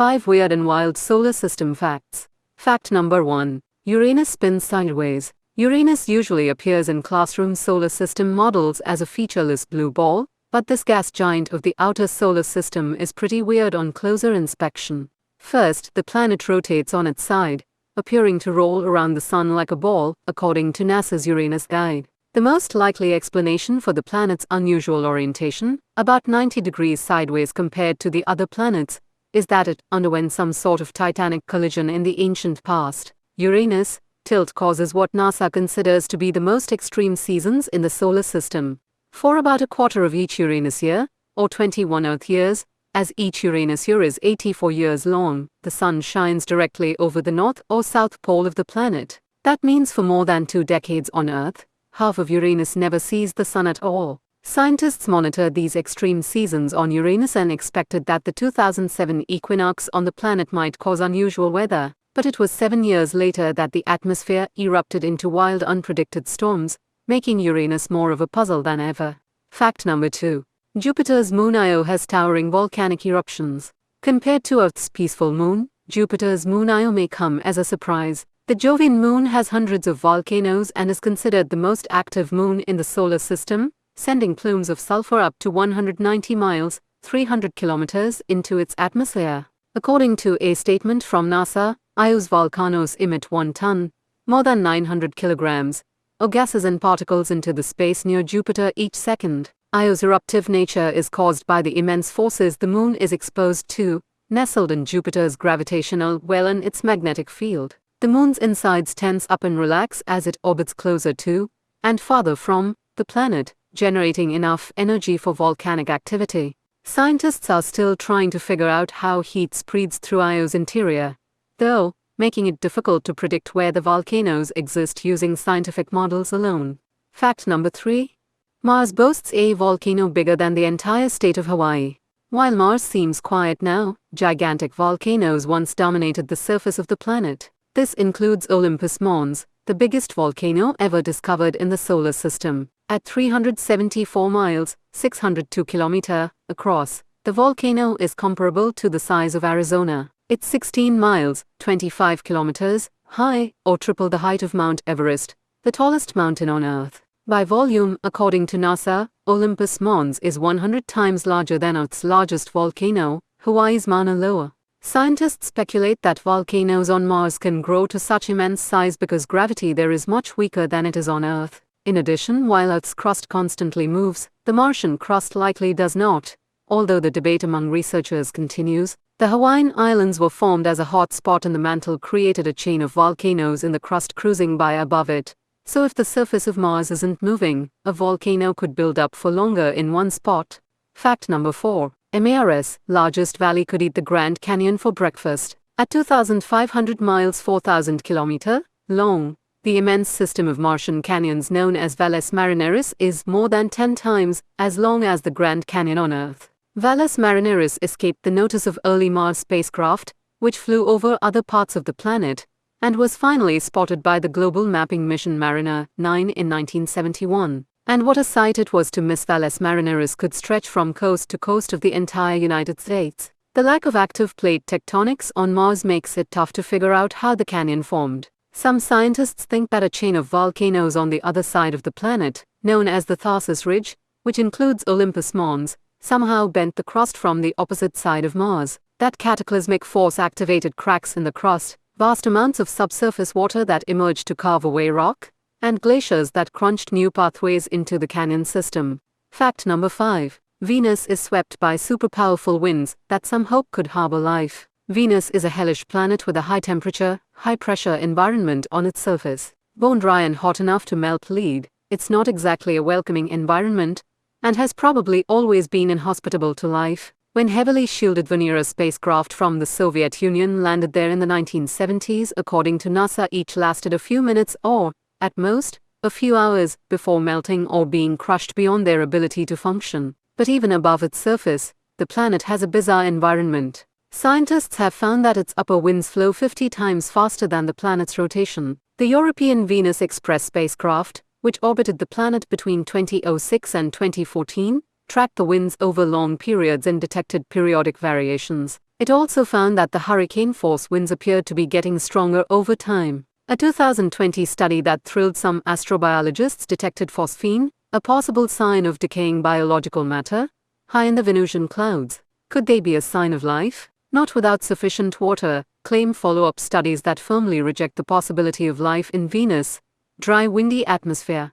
5 Weird and Wild Solar System Facts. Fact number 1. Uranus spins sideways. Uranus usually appears in classroom solar system models as a featureless blue ball, but this gas giant of the outer solar system is pretty weird on closer inspection. First, the planet rotates on its side, appearing to roll around the sun like a ball, according to NASA's Uranus guide. The most likely explanation for the planet's unusual orientation, about 90 degrees sideways compared to the other planets, is that it underwent some sort of titanic collision in the ancient past. Uranus' tilt causes what NASA considers to be the most extreme seasons in the solar system. For about a quarter of each Uranus year, or 21 Earth years, as each Uranus year is 84 years long, the sun shines directly over the north or south pole of the planet. That means for more than 2 decades on Earth, half of Uranus never sees the sun at all. Scientists monitored these extreme seasons on Uranus and expected that the 2007 equinox on the planet might cause unusual weather, but it was 7 years later that the atmosphere erupted into wild unpredicted storms, making Uranus more of a puzzle than ever. Fact number 2. Jupiter's moon Io has towering volcanic eruptions. Compared to Earth's peaceful moon, Jupiter's moon Io may come as a surprise. The Jovian moon has hundreds of volcanoes and is considered the most active moon in the solar system, sending plumes of sulfur up to 190 miles, 300 kilometers, into its atmosphere. According to a statement from NASA, Io's volcanoes emit 1 ton, more than 900 kilograms, of gases and particles into the space near Jupiter each second. Io's eruptive nature is caused by the immense forces the moon is exposed to, nestled in Jupiter's gravitational well and its magnetic field. The moon's insides tense up and relax as it orbits closer to, and farther from, the planet, generating enough energy for volcanic activity. Scientists are still trying to figure out how heat spreads through Io's interior, though, making it difficult to predict where the volcanoes exist using scientific models alone. Fact number 3. Mars boasts a volcano bigger than the entire state of Hawaii. While Mars seems quiet now, gigantic volcanoes once dominated the surface of the planet. This includes Olympus Mons, the biggest volcano ever discovered in the solar system. At 374 miles, 602 kilometers, across, the volcano is comparable to the size of Arizona. It's 16 miles, 25 kilometers, high, or triple the height of Mount Everest, the tallest mountain on Earth. By volume, according to NASA, Olympus Mons is 100 times larger than Earth's largest volcano, Hawaii's Mauna Loa. Scientists speculate that volcanoes on Mars can grow to such immense size because gravity there is much weaker than it is on Earth. In addition, while Earth's crust constantly moves, the Martian crust likely does not. Although the debate among researchers continues, the Hawaiian Islands were formed as a hot spot and the mantle created a chain of volcanoes in the crust cruising by above it. So if the surface of Mars isn't moving, a volcano could build up for longer in one spot. Fact number 4. MARS, largest valley, could eat the Grand Canyon for breakfast. At 2,500 miles 4,000 kilometers long, the immense system of Martian canyons known as Valles Marineris is more than 10 times as long as the Grand Canyon on Earth. Valles Marineris escaped the notice of early Mars spacecraft, which flew over other parts of the planet, and was finally spotted by the global mapping mission Mariner 9 in 1971. And what a sight it was to miss! Valles Marineris could stretch from coast to coast of the entire United States. The lack of active plate tectonics on Mars makes it tough to figure out how the canyon formed. Some scientists think that a chain of volcanoes on the other side of the planet, known as the Tharsis Ridge, which includes Olympus Mons, somehow bent the crust from the opposite side of Mars. That cataclysmic force activated cracks in the crust, vast amounts of subsurface water that emerged to carve away rock, and glaciers that crunched new pathways into the canyon system. Fact number 5. Venus is swept by super powerful winds that some hope could harbor life. Venus is a hellish planet with a high temperature, high pressure environment on its surface. Bone dry and hot enough to melt lead, it's not exactly a welcoming environment, and has probably always been inhospitable to life. When heavily shielded Venera spacecraft from the Soviet Union landed there in the 1970s, according to NASA, each lasted a few minutes or, at most, a few hours before melting or being crushed beyond their ability to function. But even above its surface, the planet has a bizarre environment. Scientists have found that its upper winds flow 50 times faster than the planet's rotation. The European Venus Express spacecraft, which orbited the planet between 2006 and 2014, tracked the winds over long periods and detected periodic variations. It also found that the hurricane-force winds appeared to be getting stronger over time. A 2020 study that thrilled some astrobiologists detected phosphine, a possible sign of decaying biological matter, high in the Venusian clouds. Could they be a sign of life? Not without sufficient water, claim follow-up studies that firmly reject the possibility of life in Venus' dry, windy atmosphere.